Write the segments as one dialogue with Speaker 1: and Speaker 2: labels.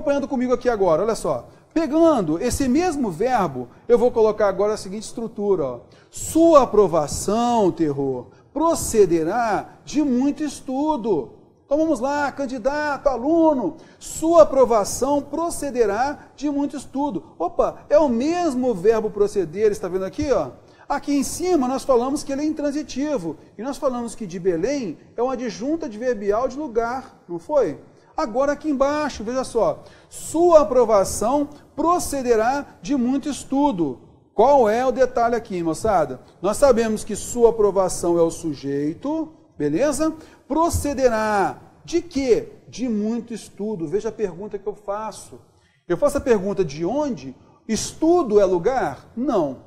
Speaker 1: Acompanhando comigo aqui agora, olha só. Pegando esse mesmo verbo, eu vou colocar agora a seguinte estrutura, ó. Sua aprovação, terror, procederá de muito estudo. Então vamos lá, candidato, aluno, sua aprovação procederá de muito estudo. Opa, é o mesmo verbo proceder, está vendo aqui, ó? Aqui em cima nós falamos que ele é intransitivo, e nós falamos que de Belém é uma adjunta adverbial de lugar, não foi? Agora aqui embaixo, veja só, sua aprovação procederá de muito estudo. Qual é o detalhe aqui, moçada? Nós sabemos que sua aprovação é o sujeito, beleza? Procederá de quê? De muito estudo. Veja a pergunta que eu faço. Eu faço a pergunta de onde? Estudo é lugar? Não.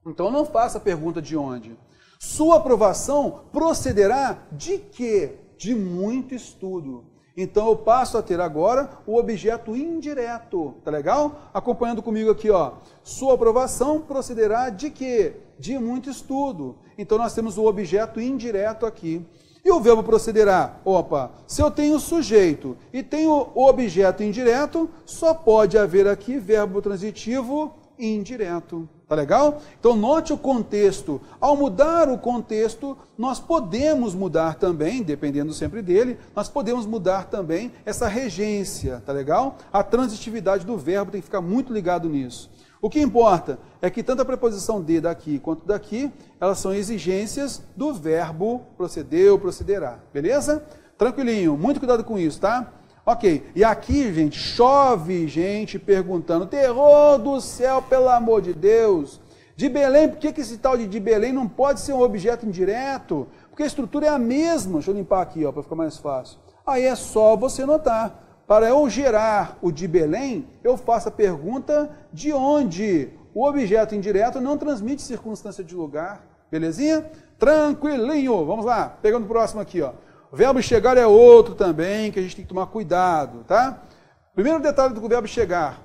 Speaker 1: Então não faça a pergunta de onde. Sua aprovação procederá de quê? De muito estudo. Então eu passo a ter agora o objeto indireto, tá legal? Acompanhando comigo aqui, ó. Sua aprovação procederá de quê? De muito estudo. Então nós temos o objeto indireto aqui. E o verbo procederá? Opa, se eu tenho sujeito e tenho o objeto indireto, só pode haver aqui verbo transitivo indireto. Tá legal? Então note o contexto. Ao mudar o contexto, nós podemos mudar também, dependendo sempre dele, nós podemos mudar também essa regência, tá legal? A transitividade do verbo tem que ficar muito ligado nisso. O que importa é que tanto a preposição de daqui quanto daqui, elas são exigências do verbo procedeu, procederá. Beleza? Tranquilinho, muito cuidado com isso, tá? Ok, e aqui, gente, chove gente perguntando, terror do céu, pelo amor de Deus, de Belém, por que esse tal de Belém não pode ser um objeto indireto? Porque a estrutura é a mesma, deixa eu limpar aqui, ó, para ficar mais fácil. Aí é só você notar, para eu gerar o de Belém, eu faço a pergunta de onde o objeto indireto não transmite circunstância de lugar, belezinha? Tranquilinho, vamos lá, pegando o próximo aqui, ó. O verbo chegar é outro também, que a gente tem que tomar cuidado, tá? Primeiro detalhe do verbo chegar.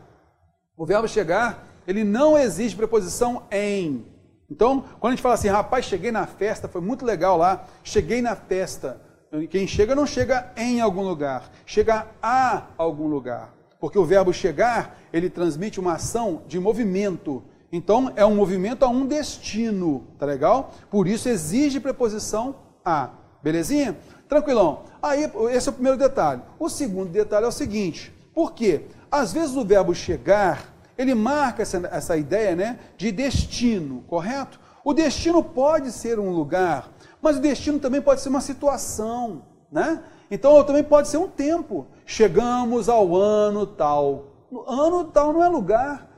Speaker 1: O verbo chegar, ele não exige preposição em. Então, quando a gente fala assim, rapaz, cheguei na festa, foi muito legal lá, cheguei na festa. Quem chega não chega em algum lugar, chega a algum lugar. Porque o verbo chegar, ele transmite uma ação de movimento. Então, é um movimento a um destino, tá legal? Por isso, exige preposição a. Belezinha? Tranquilão. Aí, esse é o primeiro detalhe. O segundo detalhe é o seguinte, por quê? Às vezes o verbo chegar, ele marca essa ideia, né, de destino, correto? O destino pode ser um lugar, mas o destino também pode ser uma situação, né? Então, também pode ser um tempo. Chegamos ao ano tal. Ano tal não é lugar.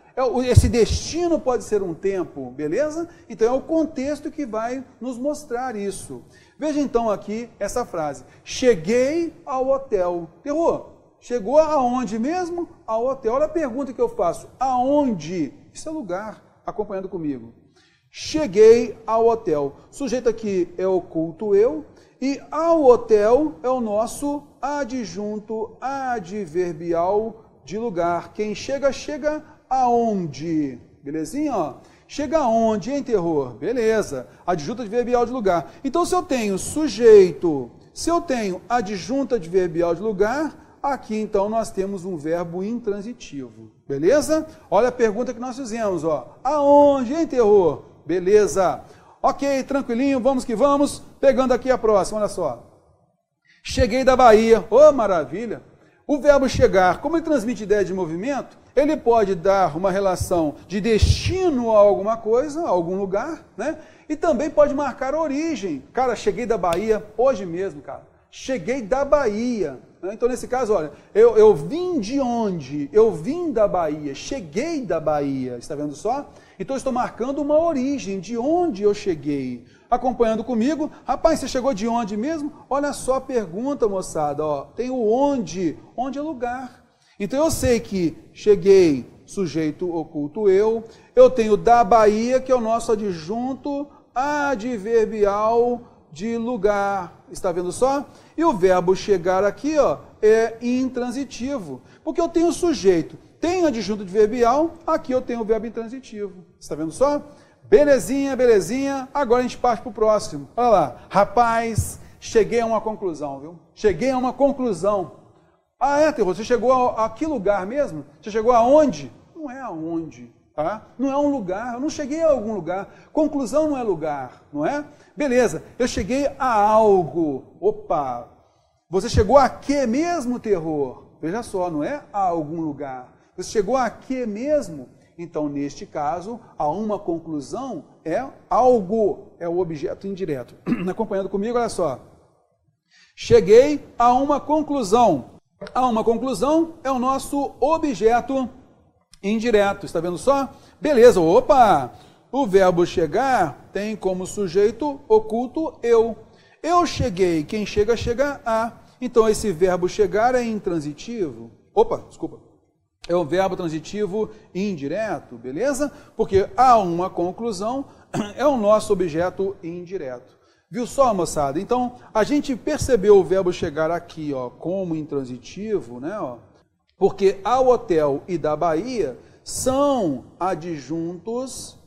Speaker 1: Esse destino pode ser um tempo, beleza? Então, é o contexto que vai nos mostrar isso. Veja então aqui essa frase. Cheguei ao hotel. Terror, chegou aonde mesmo? Ao hotel. Olha a pergunta que eu faço. Aonde? Isso é lugar. Acompanhando comigo. Cheguei ao hotel. O sujeito aqui é o culto eu. E ao hotel é o nosso adjunto adverbial de lugar. Quem chega, chega aonde? Belezinha, ó? Chega aonde, hein, terror? Beleza. Adjunto adverbial de lugar. Então, se eu tenho sujeito, se eu tenho adjunto adverbial de lugar, aqui, então, nós temos um verbo intransitivo. Beleza? Olha a pergunta que nós fizemos, ó. Aonde, hein, terror? Beleza. Ok, tranquilinho, vamos que vamos. Pegando aqui a próxima, olha só. Cheguei da Bahia. Oh, maravilha. O verbo chegar, como ele transmite ideia de movimento, ele pode dar uma relação de destino a alguma coisa, a algum lugar, né? E também pode marcar a origem. Cara, cheguei da Bahia hoje mesmo, cara. Cheguei da Bahia. Então, nesse caso, olha, eu vim de onde? Eu vim da Bahia, cheguei da Bahia. Está vendo só? Então, eu estou marcando uma origem, de onde eu cheguei. Acompanhando comigo, rapaz, você chegou de onde mesmo? Olha só a pergunta, moçada, ó, tem o onde é lugar. Então eu sei que cheguei, sujeito oculto eu tenho da Bahia, que é o nosso adjunto adverbial de lugar, está vendo só? E o verbo chegar aqui, ó, é intransitivo, porque eu tenho sujeito, tenho adjunto adverbial, aqui eu tenho o verbo intransitivo, está vendo só? Belezinha, belezinha, agora a gente parte para o próximo. Olha lá, rapaz, cheguei a uma conclusão, viu? Cheguei a uma conclusão. Ah, é, Terror, você chegou a que lugar mesmo? Você chegou aonde? Não é aonde, tá? Não é um lugar, eu não cheguei a algum lugar. Conclusão não é lugar, não é? Beleza, eu cheguei a algo. Opa, você chegou a que mesmo, Terror? Veja só, não é a algum lugar. Você chegou a que mesmo? Então, neste caso, a uma conclusão é algo, é o objeto indireto. Acompanhando comigo, olha só. Cheguei a uma conclusão. A uma conclusão é o nosso objeto indireto. Está vendo só? Beleza, opa! O verbo chegar tem como sujeito oculto eu. Eu cheguei, quem chega, chega a. Então, esse verbo chegar é intransitivo. Opa, desculpa. É o verbo transitivo indireto, beleza? Porque há uma conclusão, é o nosso objeto indireto. Viu só, moçada? Então, a gente percebeu o verbo chegar aqui, ó, como intransitivo, né? Ó, porque ao hotel e da Bahia são adjuntos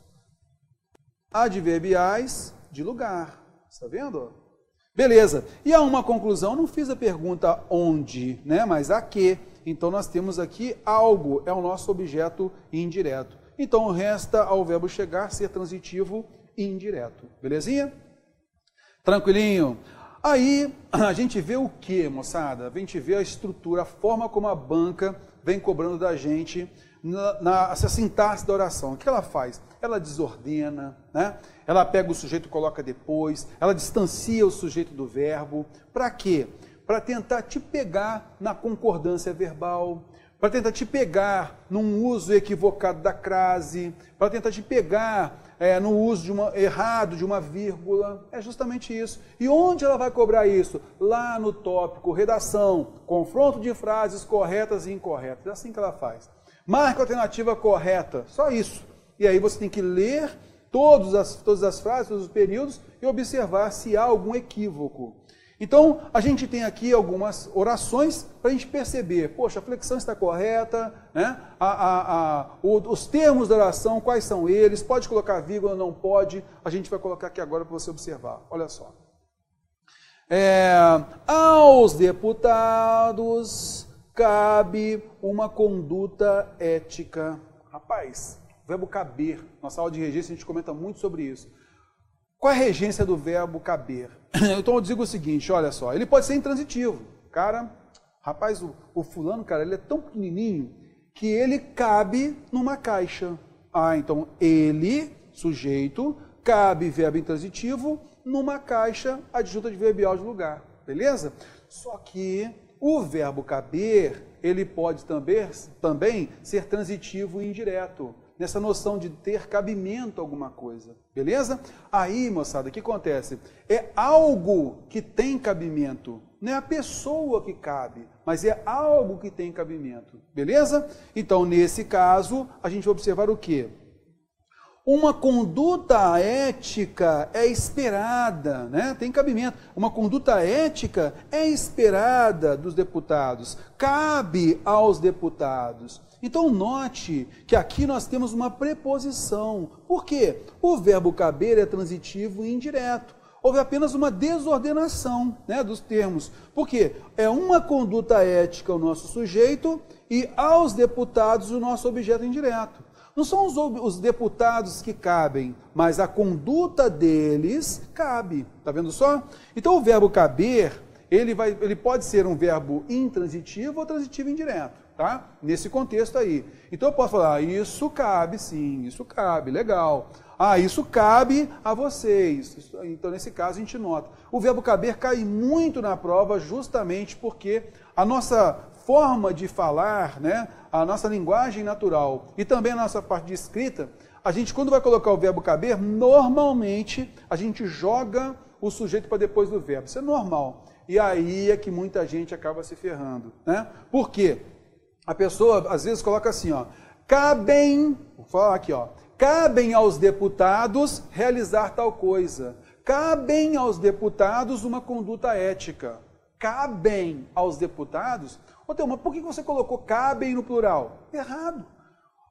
Speaker 1: adverbiais de lugar. Está vendo? Beleza. E há uma conclusão, não fiz a pergunta onde, né? Mas a que. Então, nós temos aqui algo, é o nosso objeto indireto. Então, resta ao verbo chegar ser transitivo indireto. Belezinha? Tranquilinho? Aí, a gente vê o que, moçada? A gente vê a estrutura, a forma como a banca vem cobrando da gente essa sintaxe da oração. O que ela faz? Ela desordena, né? Ela pega o sujeito e coloca depois, ela distancia o sujeito do verbo. Para quê? Para tentar te pegar na concordância verbal, para tentar te pegar num uso equivocado da crase, para tentar te pegar no uso errado de uma vírgula. É justamente isso. E onde ela vai cobrar isso? Lá no tópico, redação, confronto de frases corretas e incorretas. É assim que ela faz. Marca a alternativa correta, só isso. E aí você tem que ler todas as frases, todos os períodos e observar se há algum equívoco. Então, a gente tem aqui algumas orações para a gente perceber, poxa, a flexão está correta, né? Os termos da oração, quais são eles, pode colocar vírgula, não pode, a gente vai colocar aqui agora para você observar, olha só. Aos deputados cabe uma conduta ética. Rapaz, o verbo caber, nossa aula de regência a gente comenta muito sobre isso. Qual é a regência do verbo caber? Então eu digo o seguinte, olha só, ele pode ser intransitivo. Cara, rapaz, o fulano, cara, ele é tão pequenininho que ele cabe numa caixa. Ah, então ele, sujeito, cabe verbo intransitivo numa caixa adjunta adverbial de lugar. Beleza? Só que o verbo caber, ele pode também ser transitivo e indireto. Nessa noção de ter cabimento a alguma coisa, beleza? Aí, moçada, o que acontece? É algo que tem cabimento, não é a pessoa que cabe, mas é algo que tem cabimento, beleza? Então, nesse caso, a gente vai observar o quê? Uma conduta ética é esperada, né? Tem cabimento. Uma conduta ética é esperada dos deputados, cabe aos deputados. Então, note que aqui nós temos uma preposição. Por quê? O verbo caber é transitivo e indireto. Houve apenas uma desordenação, né, dos termos. Por quê? É uma conduta ética o nosso sujeito e aos deputados o nosso objeto indireto. Não são os deputados que cabem, mas a conduta deles cabe. Está vendo só? Então, o verbo caber, ele pode ser um verbo intransitivo ou transitivo indireto. Tá? Nesse contexto aí. Então eu posso falar, isso cabe sim, isso cabe, legal. Ah, isso cabe a vocês. Então nesse caso a gente nota. O verbo caber cai muito na prova justamente porque a nossa forma de falar, né, a nossa linguagem natural e também a nossa parte de escrita, a gente quando vai colocar o verbo caber, normalmente a gente joga o sujeito para depois do verbo. Isso é normal. E aí é que muita gente acaba se ferrando, né? Por quê? A pessoa, às vezes, coloca assim, ó, vou falar aqui, ó, cabem aos deputados realizar tal coisa. Cabem aos deputados uma conduta ética. Cabem aos deputados. Ô, Thelma, por que você colocou cabem no plural? Errado.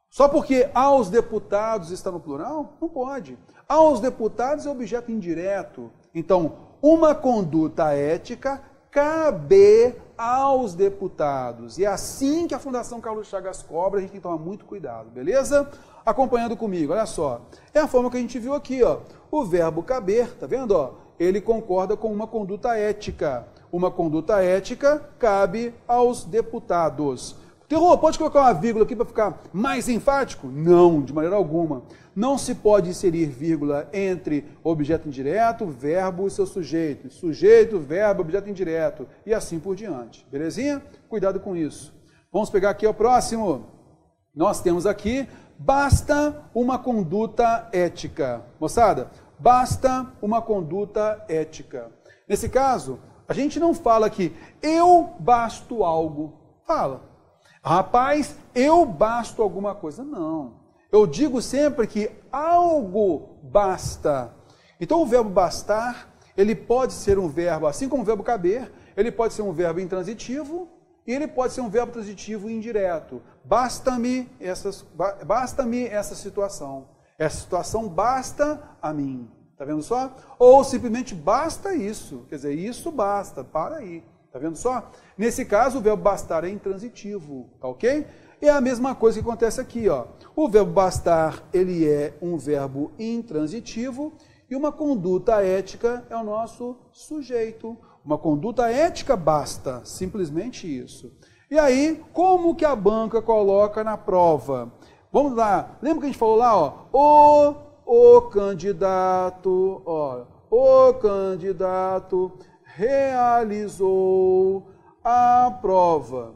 Speaker 1: Só porque aos deputados está no plural? Não pode. Aos deputados é objeto indireto. Então, uma conduta ética caber aos deputados. E é assim que a Fundação Carlos Chagas cobra, a gente tem que tomar muito cuidado, beleza? Acompanhando comigo, olha só. É a forma que a gente viu aqui, ó. O verbo caber, tá vendo, ó? Ele concorda com uma conduta ética. Uma conduta ética cabe aos deputados. Terror, pode colocar uma vírgula aqui para ficar mais enfático? Não, de maneira alguma. Não se pode inserir vírgula entre objeto indireto, verbo e seu sujeito. Sujeito, verbo, objeto indireto. E assim por diante. Belezinha? Cuidado com isso. Vamos pegar aqui o próximo. Nós temos aqui, basta uma conduta ética. Moçada, basta uma conduta ética. Nesse caso, a gente não fala que eu basto algo. Fala. Rapaz, eu basto alguma coisa. Não. Eu digo sempre que algo basta. Então o verbo bastar, ele pode ser um verbo, assim como o verbo caber, ele pode ser um verbo intransitivo e ele pode ser um verbo transitivo indireto. Basta-me essa situação. Essa situação basta a mim. Tá vendo só? Ou simplesmente basta isso. Quer dizer, isso basta, para aí. Tá vendo só? Nesse caso, o verbo bastar é intransitivo, tá ok? É a mesma coisa que acontece aqui, ó. O verbo bastar, ele é um verbo intransitivo e uma conduta ética é o nosso sujeito. Uma conduta ética basta, simplesmente isso. E aí, como que a banca coloca na prova? Vamos lá, lembra que a gente falou lá, ó, o candidato, ó, o candidato realizou a prova,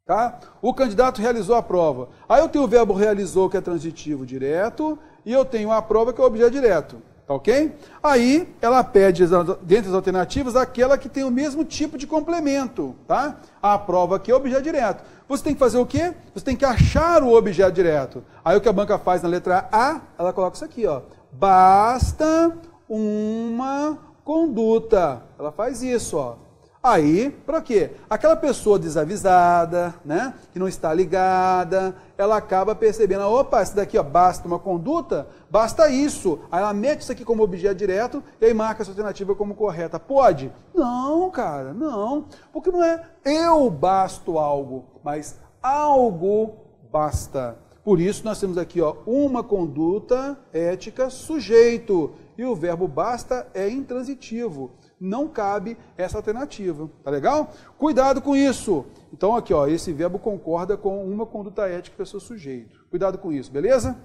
Speaker 1: tá? O candidato realizou a prova. Aí eu tenho o verbo realizou, que é transitivo direto, e eu tenho a prova, que é o objeto direto, tá ok? Aí ela pede, dentre as alternativas, aquela que tem o mesmo tipo de complemento, tá? A prova aqui é o objeto direto. Você tem que fazer o quê? Você tem que achar o objeto direto. Aí o que a banca faz na letra A, ela coloca isso aqui, ó. Basta uma conduta. Ela faz isso, ó. Aí, para quê? Aquela pessoa desavisada, né, que não está ligada, ela acaba percebendo, opa, isso daqui, ó, basta uma conduta, basta isso. Aí ela mete isso aqui como objeto direto e aí marca essa alternativa como correta. Pode? Não, cara, não. Porque não é eu basto algo, mas algo basta. Por isso nós temos aqui, ó, uma conduta ética sujeito. E o verbo basta é intransitivo. Não cabe essa alternativa. Tá legal? Cuidado com isso. Então aqui, ó, esse verbo concorda com uma conduta ética do seu sujeito. Cuidado com isso, beleza?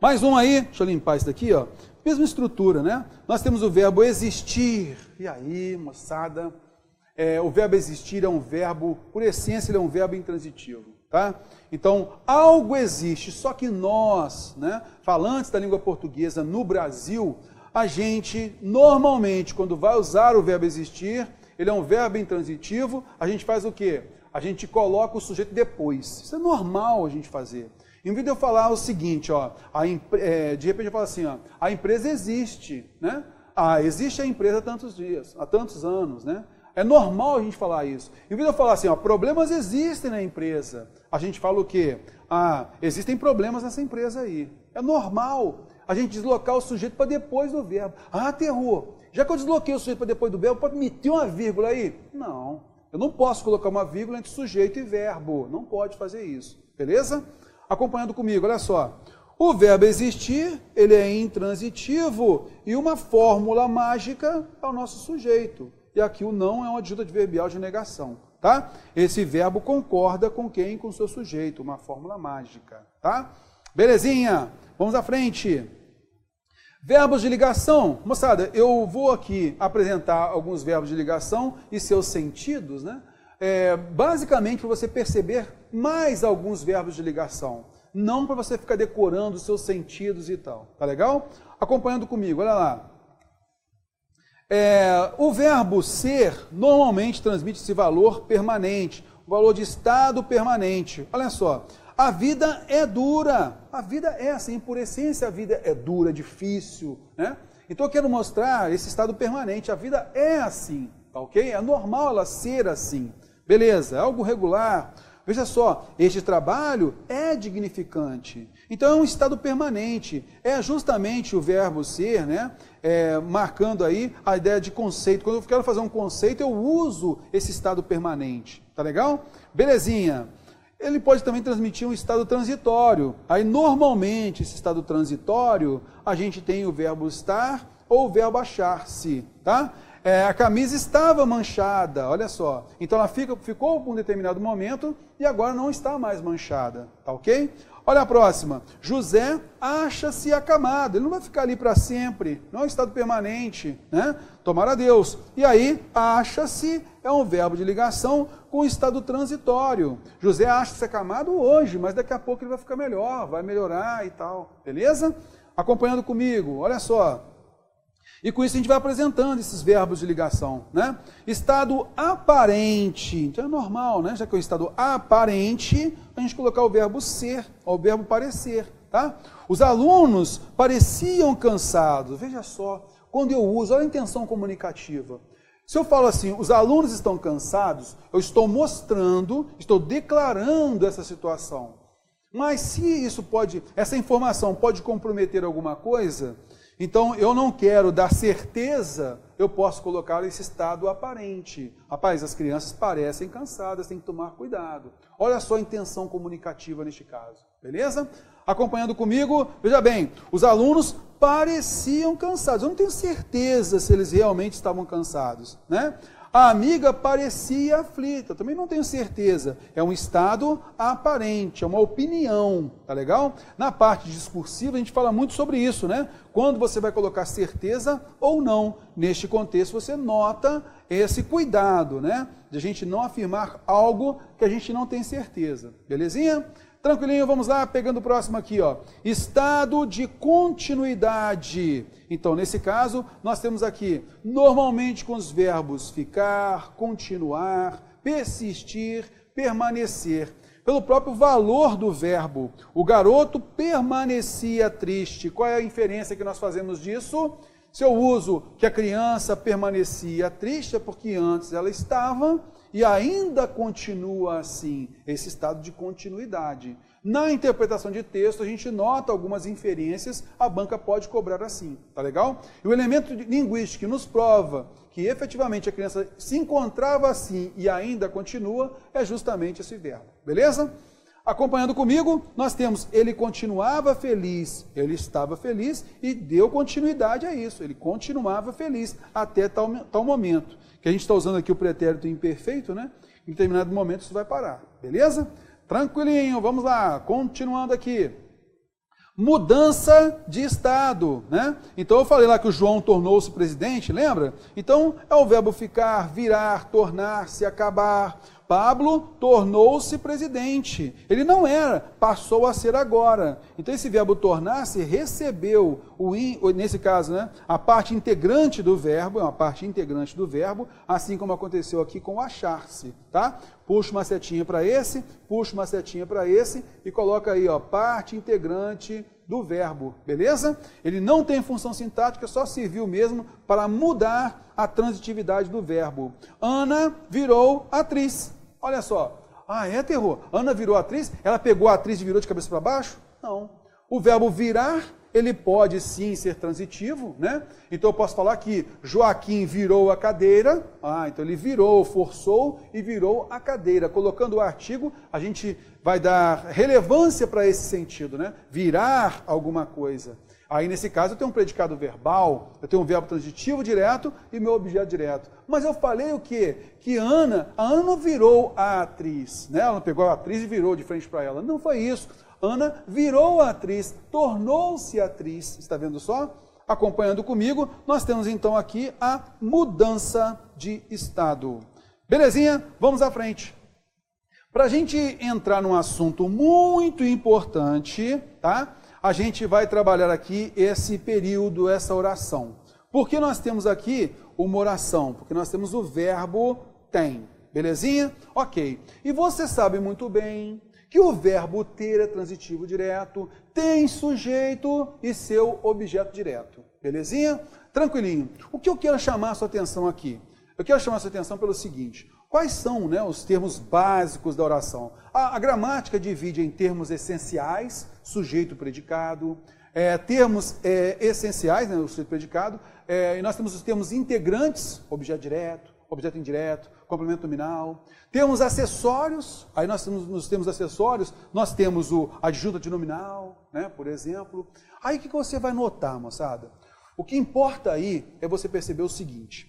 Speaker 1: Mais um aí, deixa eu limpar isso daqui, ó. Mesma estrutura, né? Nós temos o verbo existir. E aí, moçada, o verbo existir é um verbo, por essência, ele é um verbo intransitivo. Tá? Então, algo existe, só que nós, né, falantes da língua portuguesa no Brasil, a gente, normalmente, quando vai usar o verbo existir, ele é um verbo intransitivo, a gente faz o quê? A gente coloca o sujeito depois. Isso é normal a gente fazer. Em vez de eu falar o seguinte, ó, de repente eu falo assim, ó, a empresa existe, né? Existe a empresa há tantos dias, há tantos anos, né? É normal a gente falar isso. Em vez de eu falar assim, ó, problemas existem na empresa, a gente fala o quê? Existem problemas nessa empresa aí. É normal a gente deslocar o sujeito para depois do verbo. Terror. Já que eu desloquei o sujeito para depois do verbo, pode meter uma vírgula aí? Não. Eu não posso colocar uma vírgula entre sujeito e verbo. Não pode fazer isso. Beleza? Acompanhando comigo, olha só. O verbo existir, ele é intransitivo e uma fórmula mágica é o nosso sujeito. E aqui o não é um adjunto adverbial de negação, tá? Esse verbo concorda com quem? Com o seu sujeito, uma fórmula mágica, tá? Belezinha? Vamos à frente. Verbos de ligação. Moçada, eu vou aqui apresentar alguns verbos de ligação e seus sentidos, né? Basicamente para você perceber mais alguns verbos de ligação. Não para você ficar decorando os seus sentidos e tal. Tá legal? Acompanhando comigo, olha lá. O verbo ser normalmente transmite esse valor permanente, o valor de estado permanente. Olha só, a vida é dura, a vida é assim, por essência a vida é dura, difícil, né? Então eu quero mostrar esse estado permanente, a vida é assim, tá ok? É normal ela ser assim, beleza, é algo regular. Veja só, este trabalho é dignificante. Então é um estado permanente, é justamente o verbo ser, né, marcando aí a ideia de conceito. Quando eu quero fazer um conceito, eu uso esse estado permanente, tá legal? Belezinha. Ele pode também transmitir um estado transitório. Aí normalmente esse estado transitório, a gente tem o verbo estar ou o verbo achar-se, tá? A camisa estava manchada, olha só. Então ela ficou por um determinado momento e agora não está mais manchada, tá ok? Olha a próxima. José acha-se acamado. Ele não vai ficar ali para sempre, não é um estado permanente, né? Tomara a Deus. E aí, acha-se é um verbo de ligação com o estado transitório. José acha-se acamado hoje, mas daqui a pouco ele vai ficar melhor, vai melhorar e tal, beleza? Acompanhando comigo, olha só. E com isso a gente vai apresentando esses verbos de ligação, né? Estado aparente, então é normal, né? Já que é o estado aparente, a gente colocar o verbo ser, ou o verbo parecer, tá? Os alunos pareciam cansados, veja só, quando eu uso, olha a intenção comunicativa. Se eu falo assim, os alunos estão cansados, eu estou mostrando, estou declarando essa situação. Mas se isso essa informação pode comprometer alguma coisa, então eu não quero dar certeza, eu posso colocar esse estado aparente. Rapaz, as crianças parecem cansadas, tem que tomar cuidado. Olha só a intenção comunicativa neste caso, beleza? Acompanhando comigo, veja bem, os alunos pareciam cansados. Eu não tenho certeza se eles realmente estavam cansados, né? A amiga parecia aflita, também não tenho certeza. É um estado aparente, é uma opinião, tá legal? Na parte discursiva a gente fala muito sobre isso, né? Quando você vai colocar certeza ou não. Neste contexto você nota esse cuidado, né? De a gente não afirmar algo que a gente não tem certeza, belezinha? Tranquilinho, vamos lá, pegando o próximo aqui, ó. Estado de continuidade. Então, nesse caso, nós temos aqui, normalmente com os verbos ficar, continuar, persistir, permanecer. Pelo próprio valor do verbo, o garoto permanecia triste. Qual é a inferência que nós fazemos disso? Se eu uso que a criança permanecia triste, é porque antes ela estava e ainda continua assim, esse estado de continuidade. Na interpretação de texto, a gente nota algumas inferências, a banca pode cobrar assim, tá legal? E o elemento linguístico que nos prova que efetivamente a criança se encontrava assim e ainda continua, é justamente esse verbo, beleza? Acompanhando comigo, nós temos ele continuava feliz, ele estava feliz e deu continuidade a isso, ele continuava feliz até tal momento, que a gente está usando aqui o pretérito imperfeito, né? Em determinado momento isso vai parar, beleza? Tranquilinho, vamos lá, continuando aqui. Mudança de estado, né? Então eu falei lá que o João tornou-se presidente, lembra? Então é o verbo ficar, virar, tornar-se, acabar. Pablo tornou-se presidente. Ele não era, passou a ser agora. Então esse verbo tornar-se recebeu, nesse caso, né, a parte integrante do verbo, é uma parte integrante do verbo, assim como aconteceu aqui com o achar-se, tá? Puxa uma setinha para esse, puxa uma setinha para esse e coloca aí, ó, parte integrante do verbo, beleza? Ele não tem função sintática, só serviu mesmo para mudar a transitividade do verbo. Ana virou atriz. Olha só, terror. Ana virou atriz, ela pegou a atriz e virou de cabeça para baixo? Não. O verbo virar, ele pode sim ser transitivo, né? Então eu posso falar que Joaquim virou a cadeira, então ele virou, forçou e virou a cadeira. Colocando o artigo, a gente vai dar relevância para esse sentido, né? Virar alguma coisa. Aí, nesse caso, eu tenho um predicado verbal, eu tenho um verbo transitivo direto e meu objeto direto. Mas eu falei o quê? Que a Ana não virou a atriz, né? Ela não pegou a atriz e virou de frente para ela. Não foi isso. Ana virou a atriz, tornou-se atriz. Está vendo só? Acompanhando comigo, nós temos então aqui a mudança de estado. Belezinha? Vamos à frente. Para a gente entrar num assunto muito importante, tá? A gente vai trabalhar aqui esse período, essa oração. Por que nós temos aqui uma oração? Porque nós temos o verbo tem. Belezinha? Ok. E você sabe muito bem que o verbo ter é transitivo direto, tem sujeito e seu objeto direto. Belezinha? Tranquilinho. O que eu quero chamar a sua atenção aqui? Eu quero chamar a sua atenção pelo seguinte: quais são, os termos básicos da oração? A gramática divide em termos essenciais, sujeito, predicado, termos essenciais, né, o sujeito, predicado, e nós temos os termos integrantes, objeto direto, objeto indireto, complemento nominal. Temos acessórios, aí nós temos, nos termos acessórios, nós temos o adjunta de nominal, né, por exemplo. Aí o que você vai notar, moçada? O que importa aí é você perceber o seguinte.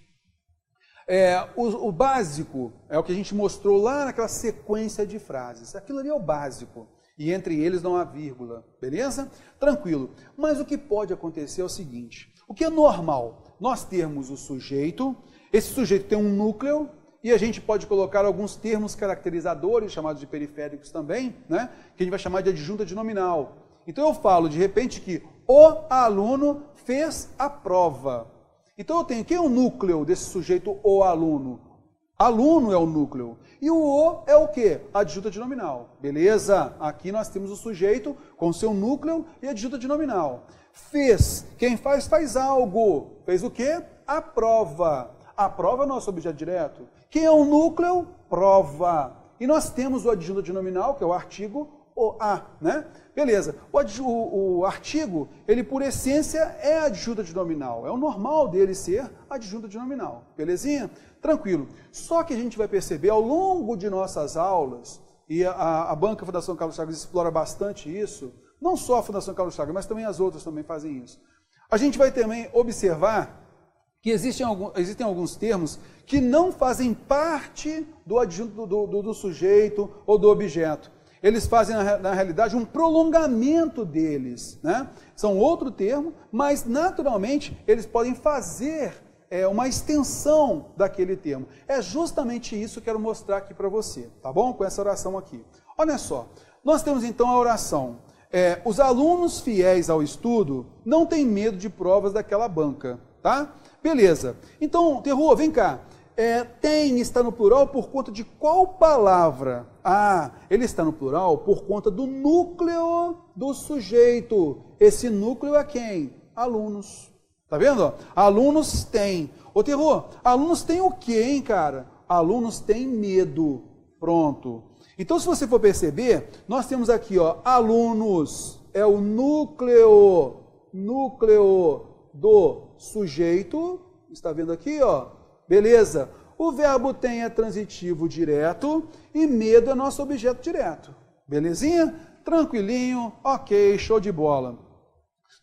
Speaker 1: O básico é o que a gente mostrou lá naquela sequência de frases. Aquilo ali é o básico. E entre eles não há vírgula, beleza? Tranquilo. Mas o que pode acontecer é o seguinte. O que é normal? Nós temos o sujeito, esse sujeito tem um núcleo, e a gente pode colocar alguns termos caracterizadores, chamados de periféricos também, né? Que a gente vai chamar de adjunta de nominal. Então eu falo, de repente, que o aluno fez a prova. Então eu tenho, quem é o núcleo desse sujeito, o aluno? Aluno é o núcleo. E o é o quê? Adjunta de nominal. Beleza? Aqui nós temos o sujeito com seu núcleo e adjunta de nominal. Fez. Quem faz, faz algo. Fez o quê? A prova. A prova é nosso objeto direto. Quem é o núcleo? Prova. E nós temos o adjunto de nominal, que é o artigo, o a, né? Beleza. O artigo, ele por essência é adjunta de nominal. É o normal dele ser adjunta de nominal. Belezinha? Tranquilo. Só que a gente vai perceber ao longo de nossas aulas, e a Banca Fundação Carlos Chagas explora bastante isso, não só a Fundação Carlos Chagas, mas também as outras também fazem isso. A gente vai também observar que existem alguns termos que não fazem parte do adjunto do sujeito ou do objeto. Eles fazem, na realidade, um prolongamento deles, né? São outro termo, mas, naturalmente, eles podem fazer uma extensão daquele termo. É justamente isso que eu quero mostrar aqui para você, tá bom? Com essa oração aqui. Olha só, nós temos, então, a oração. Os alunos fiéis ao estudo não têm medo de provas daquela banca, tá? Beleza. Então, Terror, vem cá. Tem está no plural por conta de qual palavra? Ah, ele está no plural por conta do núcleo do sujeito. Esse núcleo é quem? Alunos. Tá vendo? Alunos têm. Ô, Terror, alunos têm o quê, hein, cara? Alunos têm medo. Pronto. Então, se você for perceber, nós temos aqui, ó, alunos. É o núcleo do sujeito. Está vendo aqui, ó? Beleza? O verbo tem é transitivo direto e medo é nosso objeto direto. Belezinha? Tranquilinho, ok, show de bola.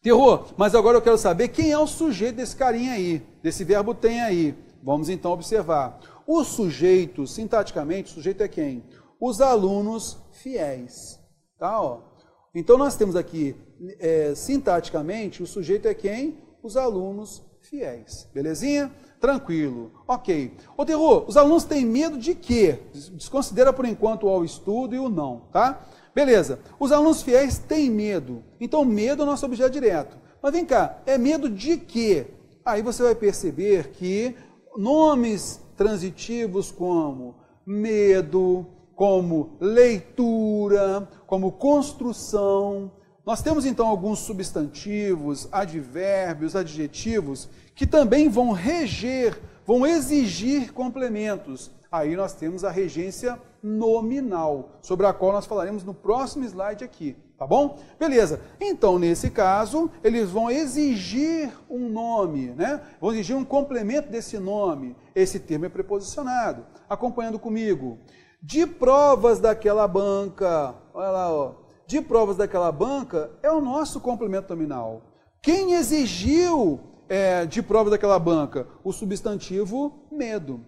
Speaker 1: Terror, mas agora eu quero saber quem é o sujeito desse carinha aí, desse verbo tem aí. Vamos então observar. O sujeito, sintaticamente, o sujeito é quem? Os alunos fiéis. Tá, ó. Então nós temos aqui, sintaticamente, o sujeito é quem? Os alunos fiéis. Belezinha? Tranquilo. Ok. Ô, Terror, os alunos têm medo de quê? Desconsidera por enquanto o estudo e o não, tá? Beleza. Os alunos fiéis têm medo. Então, medo é o nosso objeto direto. Mas vem cá, é medo de quê? Aí você vai perceber que nomes transitivos como medo, como leitura, como construção. Nós temos então alguns substantivos, advérbios, adjetivos, que também vão reger, vão exigir complementos. Aí nós temos a regência nominal, sobre a qual nós falaremos no próximo slide aqui, tá bom? Beleza. Então, nesse caso, eles vão exigir um nome, né? Vão exigir um complemento desse nome. Esse termo é preposicionado. Acompanhando comigo. De provas daquela banca, olha lá, ó. De provas daquela banca é o nosso complemento nominal. Quem exigiu de provas daquela banca? O substantivo medo,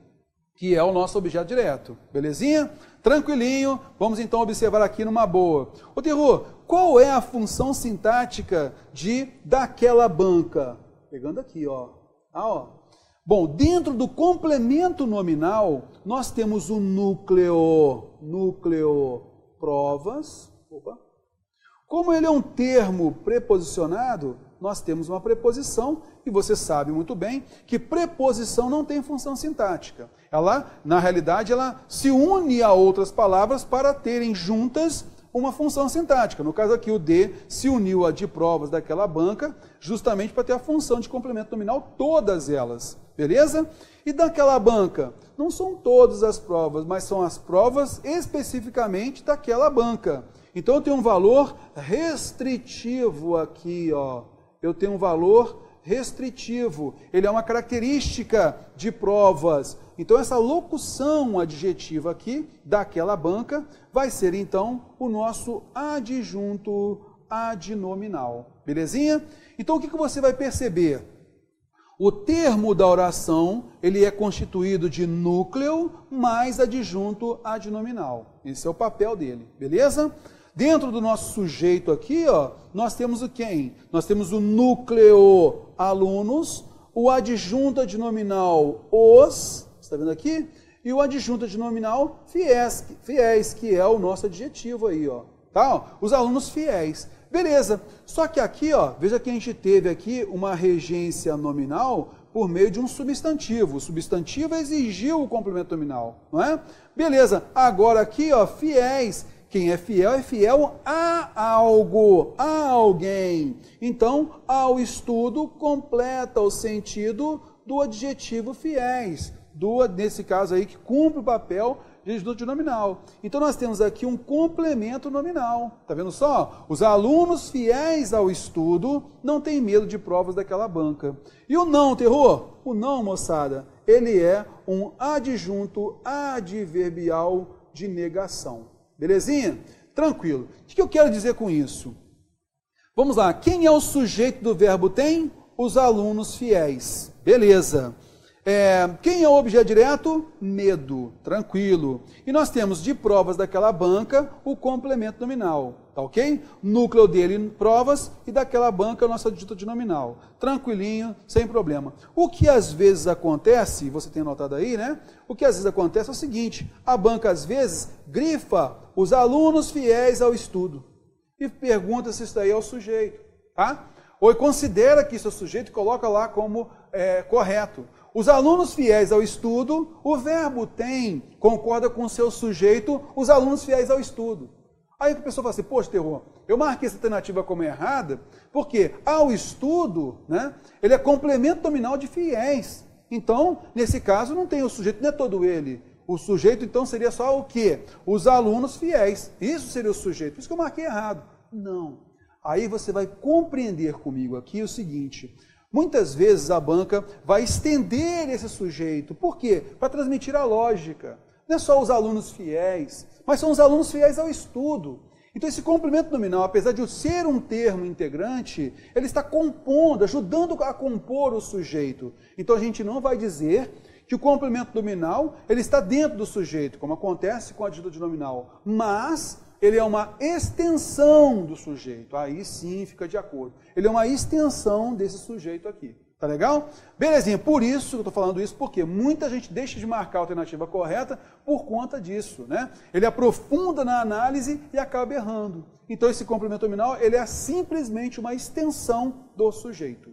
Speaker 1: que é o nosso objeto direto. Belezinha? Tranquilinho. Vamos então observar aqui numa boa. Ô, Terror, qual é a função sintática de daquela banca? Pegando aqui, ó. Bom, dentro do complemento nominal, nós temos o núcleo provas. Opa. Como ele é um termo preposicionado, nós temos uma preposição, e você sabe muito bem que preposição não tem função sintática. Ela, na realidade, ela se une a outras palavras para terem juntas uma função sintática. No caso aqui, o de se uniu a de provas daquela banca, justamente para ter a função de complemento nominal, todas elas. Beleza? E daquela banca? Não são todas as provas, mas são as provas especificamente daquela banca. Então eu tenho um valor restritivo aqui, ó. Eu tenho um valor restritivo. Ele é uma característica de provas. Então essa locução adjetiva aqui daquela banca vai ser então o nosso adjunto adnominal. Belezinha? Então o que você vai perceber? O termo da oração, ele é constituído de núcleo mais adjunto adnominal. Esse é o papel dele, beleza? Dentro do nosso sujeito aqui, ó, nós temos o quem? Nós temos o núcleo alunos, o adjunto adnominal os, está vendo aqui? E o adjunto adnominal fiéis, que é o nosso adjetivo aí, ó. Tá? Ó, os alunos fiéis. Beleza. Só que aqui, ó, veja que a gente teve aqui uma regência nominal por meio de um substantivo. O substantivo exigiu o complemento nominal, não é? Beleza. Agora aqui, ó, fiéis. Quem é fiel a algo, a alguém. Então, ao estudo completa o sentido do adjetivo fiéis. Nesse caso aí, que cumpre o papel de adjunto nominal. Então, nós temos aqui um complemento nominal. Tá vendo só? Os alunos fiéis ao estudo não têm medo de provas daquela banca. E o não, terror? O não, moçada, ele é um adjunto adverbial de negação. Belezinha? Tranquilo. O que eu quero dizer com isso? Vamos lá. Quem é o sujeito do verbo tem? Os alunos fiéis. Beleza. Quem é o objeto direto? Medo. Tranquilo. E nós temos de provas daquela banca o complemento nominal. Tá ok? Núcleo dele, provas, e daquela banca o nosso adjunto nominal. Tranquilinho, sem problema. O que às vezes acontece, você tem notado aí, né? O que às vezes acontece é o seguinte, a banca às vezes grifa os alunos fiéis ao estudo e pergunta se isso aí é o sujeito, tá? Ou considera que isso é o sujeito e coloca lá como correto. Os alunos fiéis ao estudo, o verbo tem, concorda com o seu sujeito, os alunos fiéis ao estudo. Aí a pessoa fala assim, poxa, terror, eu marquei essa alternativa como errada, porque ao estudo, né, ele é complemento nominal de fiéis. Então, nesse caso, não tem o sujeito, não é todo ele. O sujeito, então, seria só o quê? Os alunos fiéis. Isso seria o sujeito. Por isso que eu marquei errado. Não. Aí você vai compreender comigo aqui o seguinte, muitas vezes a banca vai estender esse sujeito. Por quê? Para transmitir a lógica. Não é só os alunos fiéis, mas são os alunos fiéis ao estudo. Então esse complemento nominal, apesar de ser um termo integrante, ele está compondo, ajudando a compor o sujeito. Então a gente não vai dizer que o complemento nominal ele está dentro do sujeito, como acontece com o adjunto nominal, mas ele é uma extensão do sujeito. Aí sim fica de acordo. Ele é uma extensão desse sujeito aqui. Tá legal? Belezinha, por isso eu estou falando isso, porque muita gente deixa de marcar a alternativa correta por conta disso, né? Ele aprofunda na análise e acaba errando. Então esse complemento nominal, ele é simplesmente uma extensão do sujeito.